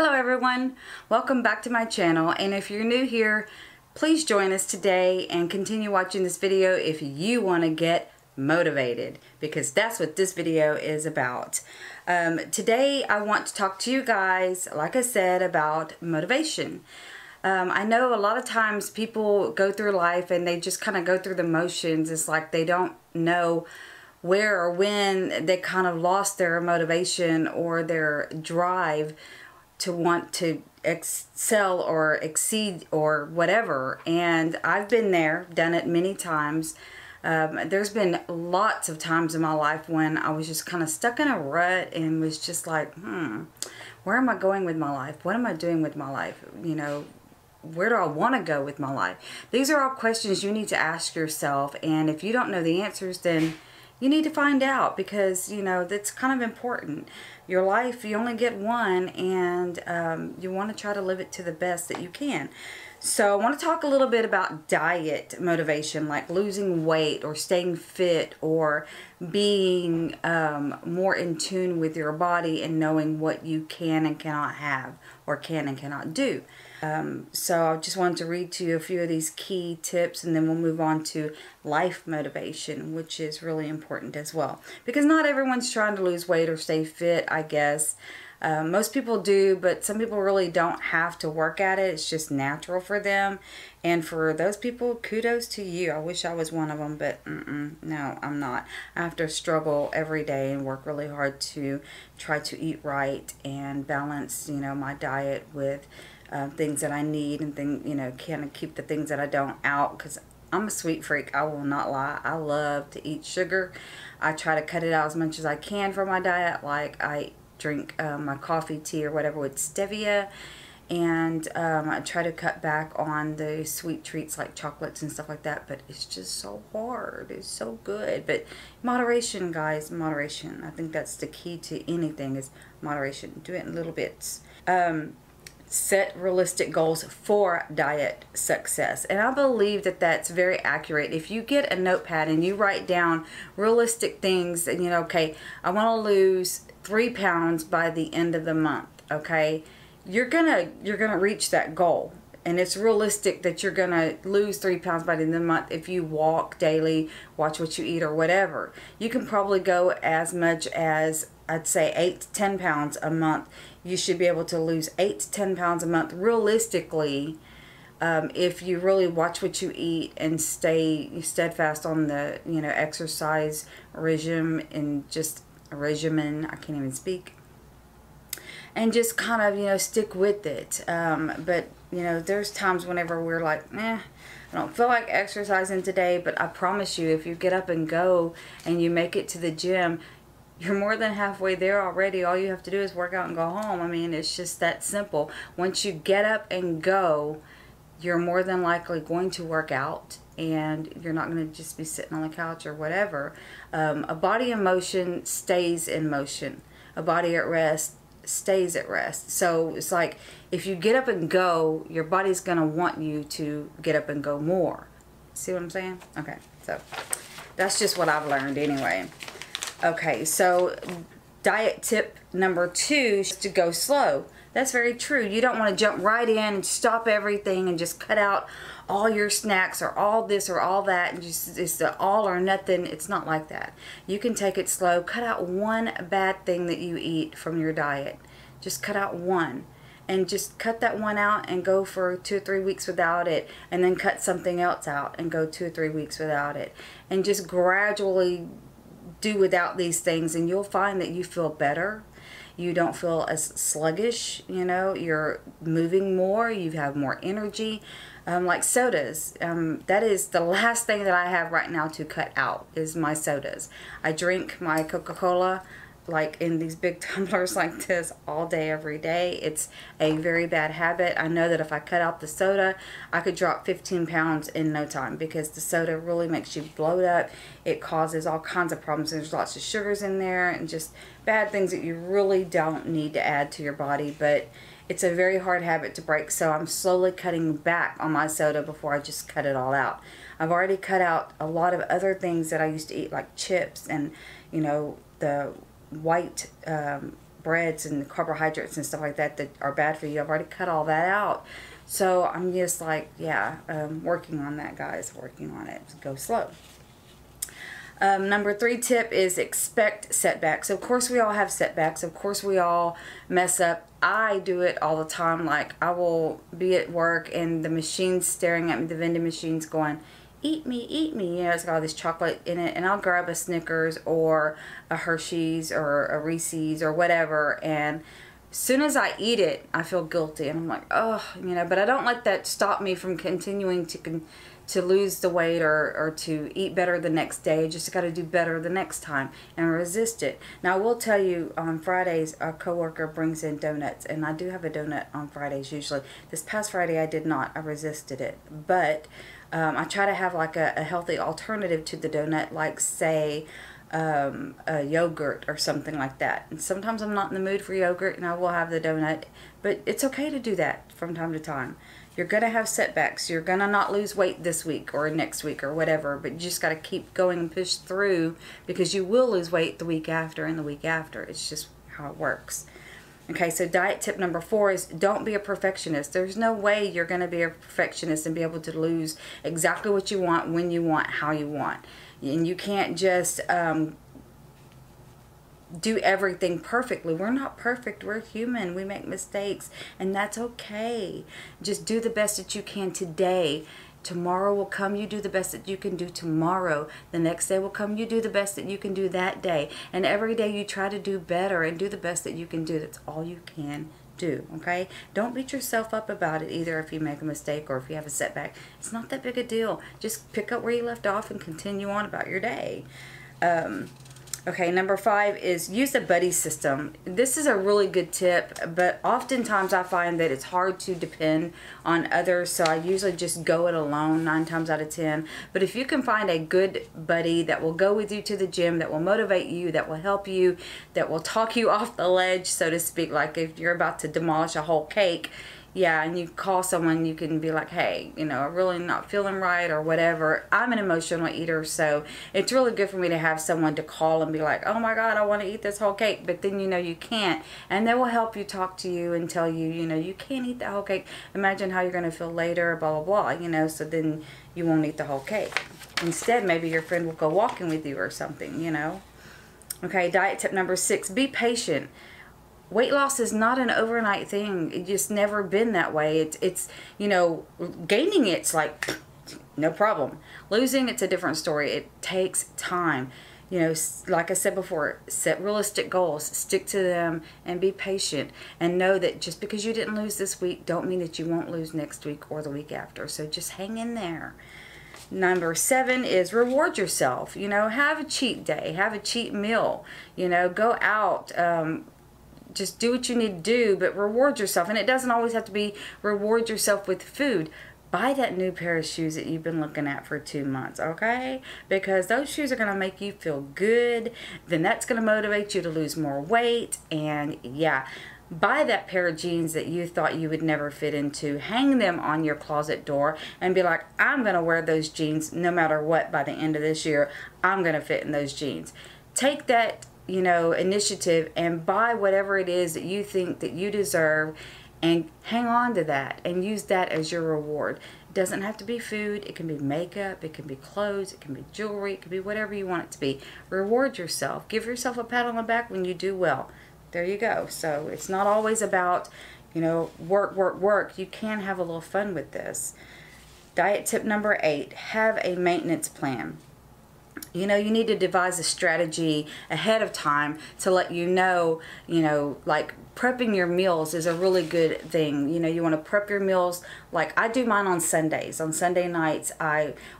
Hello everyone, welcome back to my channel, and if you're new here, please join us today and continue watching this video if you want to get motivated, because that's what this video is about. Today I want to talk to you guys, like I said, about motivation. I know a lot of times people go through life and they just kind of go through the motions. It's like they don't know where or when they kind of lost their motivation or their drive to want to excel or exceed or whatever. And I've been there, done it many times. There's been lots of times in my life when I was just kind of stuck in a rut and was just like, where am I going with my life? What am I doing with my life? You know, where do I want to go with my life? These are all questions you need to ask yourself. And if you don't know the answers, then you need to find out, because, you know, that's kind of important. Your life, you only get one, and you want to try to live it to the best that you can. So I want to talk a little bit about diet motivation, like losing weight or staying fit or being more in tune with your body and knowing what you can and cannot have or can and cannot do. So I just wanted to read to you a few of these key tips, and then we'll move on to life motivation, which is really important as well. Because not everyone's trying to lose weight or stay fit, I guess. Most people do, but some people really don't have to work at it. It's just natural for them. And for those people, kudos to you. I wish I was one of them, but no, I'm not. I have to struggle every day and work really hard to try to eat right and balance, you know, my diet with things that I need, and kind of keep the things that I don't out, because I'm a sweet freak. I will not lie. I love to eat sugar. I try to cut it out as much as I can from my diet. Like I drink my coffee, tea, or whatever with stevia, and I try to cut back on the sweet treats like chocolates and stuff like that, but it's just so hard. It's so good, but moderation, guys, moderation. I think that's the key to anything, is moderation. Do it in little bits. Set realistic goals for diet success. And I believe that that's very accurate. If you get a notepad and you write down realistic things, and you know, okay, I want to lose 3 pounds by the end of the month, okay, you're gonna reach that goal. And it's realistic that you're gonna lose 3 pounds by the end of the month if you walk daily, watch what you eat, or whatever. You can probably go as much as, I'd say, 8 to 10 pounds a month. You should be able to lose 8 to 10 pounds a month realistically, if you really watch what you eat and stay steadfast on the, you know, exercise regime, and just a regimen. I can't even speak. And just kind of, you know, stick with it. But, you know, there's times whenever we're like, I don't feel like exercising today, but I promise you, if you get up and go and you make it to the gym, you're more than halfway there already. All you have to do is work out and go home. I mean, it's just that simple. Once you get up and go, you're more than likely going to work out, and you're not going to just be sitting on the couch or whatever. A body in motion stays in motion. A body at rest stays at rest. So it's like, if you get up and go, your body's going to want you to get up and go more. See what I'm saying? Okay, so that's just what I've learned anyway. Okay, so diet tip number 2 is to go slow. That's very true. You don't want to jump right in and stop everything and just cut out all your snacks or all this or all that, and just it's the all or nothing. It's not like that. You can take it slow. Cut out one bad thing that you eat from your diet. Just cut out one. And just cut that one out and go for 2 or 3 weeks without it, and then cut something else out and go 2 or 3 weeks without it. And just gradually do without these things, and you'll find that you feel better. You don't feel as sluggish, you know, you're moving more, you have more energy. Like sodas, that is the last thing that I have right now to cut out, is my sodas. I drink my Coca-Cola like in these big tumblers like this all day, every day. It's a very bad habit. I know that if I cut out the soda, I could drop 15 pounds in no time, because the soda really makes you bloat up. It causes all kinds of problems. There's lots of sugars in there and just bad things that you really don't need to add to your body. But it's a very hard habit to break, so I'm slowly cutting back on my soda before I just cut it all out. I've already cut out a lot of other things that I used to eat, like chips and, you know, the white breads and carbohydrates and stuff like that that are bad for you. I've already cut all that out. So I'm just like, yeah, working on that, guys. Working on it. Go slow. Number 3 tip is expect setbacks. Of course we all have setbacks. Of course we all mess up. I do it all the time. Like, I will be at work and the machine's staring at me, the vending machine's going, eat me, eat me. You know, it's got all this chocolate in it, and I'll grab a Snickers or a Hershey's or a Reese's or whatever, and as soon as I eat it, I feel guilty, and I'm like, oh, you know, but I don't let that stop me from continuing to lose the weight or to eat better the next day. I just got to do better the next time and resist it. Now, I will tell you, on Fridays, a coworker brings in donuts, and I do have a donut on Fridays usually. This past Friday, I did not. I resisted it, but I try to have like a healthy alternative to the donut, like say a yogurt or something like that. And sometimes I'm not in the mood for yogurt and I will have the donut, but it's okay to do that from time to time. You're going to have setbacks. You're going to not lose weight this week or next week or whatever, but you just got to keep going and push through, because you will lose weight the week after and the week after. It's just how it works. Okay, so diet tip number 4 is don't be a perfectionist. There's no way you're going to be a perfectionist and be able to lose exactly what you want, when you want, how you want. And you can't just do everything perfectly. We're not perfect. We're human. We make mistakes, and that's okay. Just do the best that you can today. Tomorrow will come, you do the best that you can do tomorrow. The next day will come, you do the best that you can do that day. And every day you try to do better and do the best that you can do. That's all you can do, okay? Don't beat yourself up about it either if you make a mistake or if you have a setback. It's not that big a deal. Just pick up where you left off and continue on about your day. Okay, number 5 is use a buddy system. This is a really good tip, but oftentimes I find that it's hard to depend on others, so I usually just go it alone 9 times out of 10. But if you can find a good buddy that will go with you to the gym, that will motivate you, that will help you, that will talk you off the ledge, so to speak, like if you're about to demolish a whole cake, yeah, and you call someone, you can be like, hey, you know, I'm really not feeling right or whatever. I'm an emotional eater, so it's really good for me to have someone to call and be like, oh my God, I want to eat this whole cake, but then you know you can't. And they will help you, talk to you, and tell you, you know, you can't eat the whole cake. Imagine how you're going to feel later, blah, blah, blah, you know, so then you won't eat the whole cake. Instead, maybe your friend will go walking with you or something, you know. Okay, diet tip number 6, be patient. Weight loss is not an overnight thing. It's just never been that way. It's you know, gaining it's like no problem. Losing, it's a different story. It takes time. You know, like I said before, set realistic goals, stick to them, and be patient. And know that just because you didn't lose this week, don't mean that you won't lose next week or the week after. So just hang in there. Number 7 is reward yourself. You know, have a cheat day, have a cheat meal. You know, go out. Just do what you need to do, but reward yourself. And it doesn't always have to be reward yourself with food. Buy that new pair of shoes that you've been looking at for 2 months, okay? Because those shoes are going to make you feel good. Then that's going to motivate you to lose more weight. And yeah, buy that pair of jeans that you thought you would never fit into. Hang them on your closet door and be like, I'm going to wear those jeans no matter what by the end of this year. I'm going to fit in those jeans. Take that, you know, initiative and buy whatever it is that you think that you deserve, and hang on to that and use that as your reward. It doesn't have to be food. It can be makeup. It can be clothes. It can be jewelry. It can be whatever you want it to be. Reward yourself. Give yourself a pat on the back when you do well. There you go. So it's not always about, you know, work, work, work. You can have a little fun with this. Diet tip number 8, have a maintenance plan. You know, you need to devise a strategy ahead of time to let you know, like prepping your meals is a really good thing. You know, you want to prep your meals. Like I do mine on Sundays. On Sunday nights,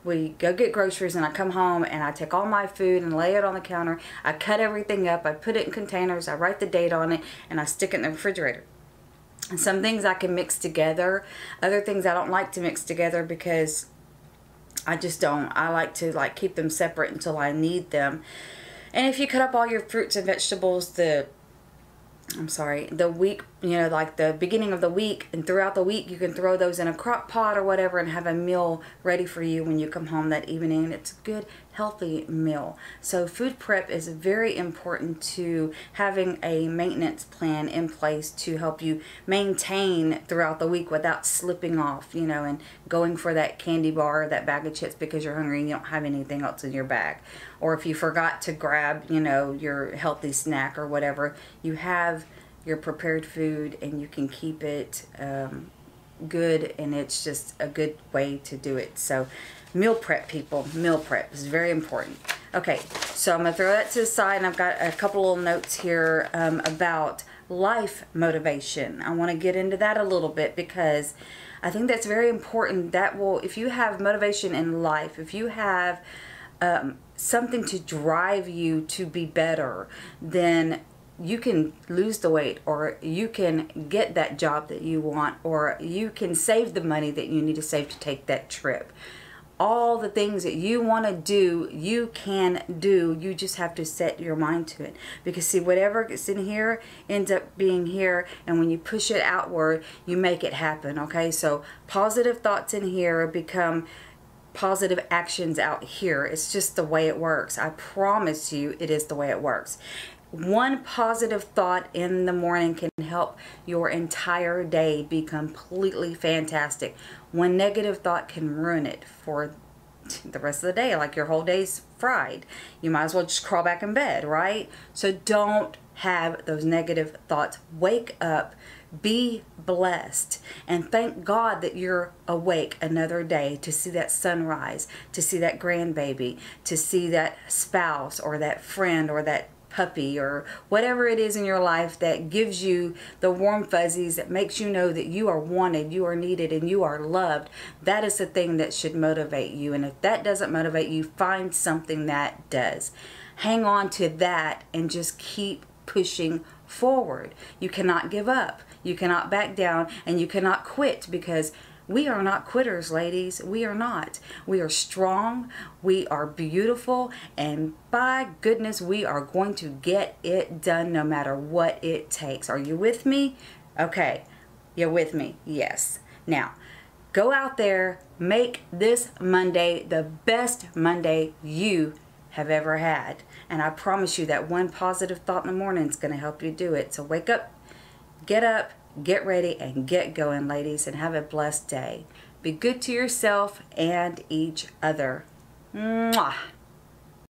we go get groceries and I come home and I take all my food and lay it on the counter. I cut everything up. I put it in containers. I write the date on it and I stick it in the refrigerator. And some things I can mix together. Other things I don't like to mix together because I just don't. I like to keep them separate until I need them. And if you cut up all your fruits and vegetables the week you know, like the beginning of the week and throughout the week, you can throw those in a crock pot or whatever and have a meal ready for you when you come home that evening. It's a good, healthy meal. So food prep is very important to having a maintenance plan in place to help you maintain throughout the week without slipping off, you know, and going for that candy bar or that bag of chips because you're hungry and you don't have anything else in your bag. Or if you forgot to grab, you know, your healthy snack or whatever, you have your prepared food and you can keep it good, and it's just a good way to do it. So meal prep, people, meal prep is very important. Okay, so I'm gonna throw that to the side, and I've got a couple little notes here about life motivation. I want to get into that a little bit because I think that's very important. That will, if you have motivation in life, if you have something to drive you to be better, then you can lose the weight, or you can get that job that you want, or you can save the money that you need to save to take that trip. All the things that you want to do, you can do. You just have to set your mind to it. Because see, whatever gets in here ends up being here, and when you push it outward, you make it happen, okay? So positive thoughts in here become positive actions out here. It's just the way it works. I promise you, it is the way it works. One positive thought in the morning can help your entire day be completely fantastic. One negative thought can ruin it for the rest of the day, like your whole day's fried. You might as well just crawl back in bed, right? So don't have those negative thoughts. Wake up, be blessed, and thank God that you're awake another day to see that sunrise, to see that grandbaby, to see that spouse or that friend or that puppy or whatever it is in your life that gives you the warm fuzzies, that makes you know that you are wanted, you are needed, and you are loved. That is the thing that should motivate you. And if that doesn't motivate you, find something that does. Hang on to that and just keep pushing forward. You cannot give up. You cannot back down, and you cannot quit, because we are not quitters, ladies. We are not. We are strong. We are beautiful. And by goodness, we are going to get it done no matter what it takes. Are you with me? Okay. You're with me? Yes. Now, go out there. Make this Monday the best Monday you have ever had. And I promise you that one positive thought in the morning is going to help you do it. So wake up, get ready, and get going, ladies, and have a blessed day. Be good to yourself and each other. Mwah.